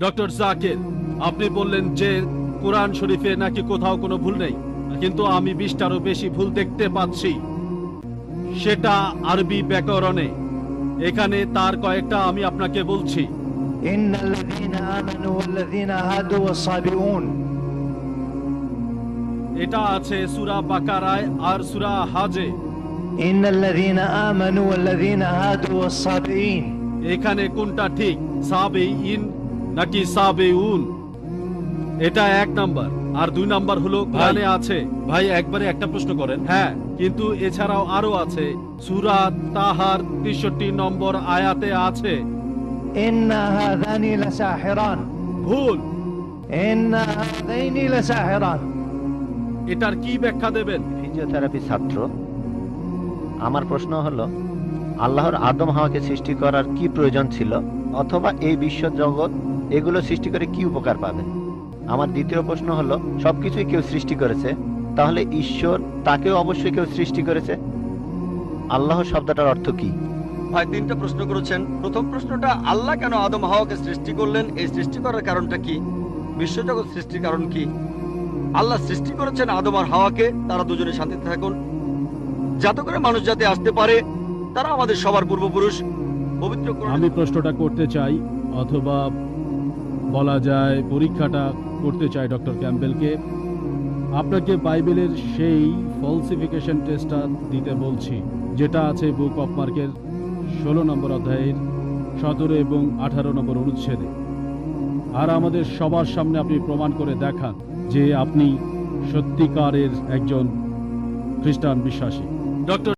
Doctor Zakir, আপনি বললেন যে কোরআন শরীফে নাকি কোথাও কোনো ভুল নেই, কিন্তু আমি 20টারও বেশি ভুল দেখতে পাচ্ছি, সেটা আরবি ব্যাকরণে। এখানে তার কয়েকটা আমি আপনাকে বলছি। ইন্নাল্লাযীনা আমানু ওয়াল্লাযীনা হাদু ওয়াস-সাবিউন। এটা আছে সূরা বাকারায় আর সূরা হাজে। ইন্নাল্লাযীনা আমানু ওয়াল্লাযীনা হাদু ওয়াস-সাবিঈন। এখানে কোনটা ঠিক, সাবিঈন নাকি সাবিউন? এটা 1 নাম্বার। আর 2 নাম্বার হলো কোরআনে আছে। ভাই একবারে একটা প্রশ্ন করেন। হ্যাঁ, কিন্তু এছাড়াও আরো আছে। সূরা তাহার 63 নম্বর আয়াতে আছে। ইন্না হাযানি লাসাহিরান। ভুল। ইন্না হাযাইনি লাসাহিরান। এটার কি ব্যাখ্যা দেবেন? ফিজিওথেরাপি ছাত্র। আমার প্রশ্ন হলো, আল্লাহর আদম হাওয়াকে সৃষ্টি করার কি প্রয়োজন ছিল, অথবা এই বিশ্ব জগৎ এগুলো সৃষ্টি করে কি উপকার পাবে? আমার দ্বিতীয় প্রশ্ন হলো, সবকিছুই কেউ সৃষ্টি করেছে, তাহলে ঈশ্বর তাকেও অবশ্যই কেউ সৃষ্টি করেছে। আল্লাহ শব্দটার অর্থ কি? ভাই 3টা প্রশ্ন করেছেন। প্রথম প্রশ্নটা, আল্লাহ কেন আদম হাওয়াকে সৃষ্টি করলেন, এই সৃষ্টি করার কারণটা কি? বিশ্বজগৎ সৃষ্টির কারণ কি? আল্লাহ সৃষ্টি করেছেন আদম আর হাওয়াকে, তারা দুজনে শান্তিতে থাকুন, যাতে করে মানুষ যাতে আসতে পারে, তারা আমাদের সবার পূর্বপুরুষ। পবিত্র আমি প্রশ্নটা করতে চাই, অথবা বলা যায় পরীক্ষাটা করতে চাই ডক্টর ক্যাম্পবেলকে। আপনাকে বাইবেলের সেই ফলসিফিকেশন টেস্টটা দিতে বলছি, যেটা আছে বুক অফ মার্কের 16 নম্বর অধ্যায়ের 17 এবং 18 নম্বর অনুচ্ছেদে। আর আমাদের সবার সামনে আপনি প্রমাণ করে দেখান যে আপনি সত্যিকারের একজন খ্রিস্টান বিশ্বাসী। ডক্টর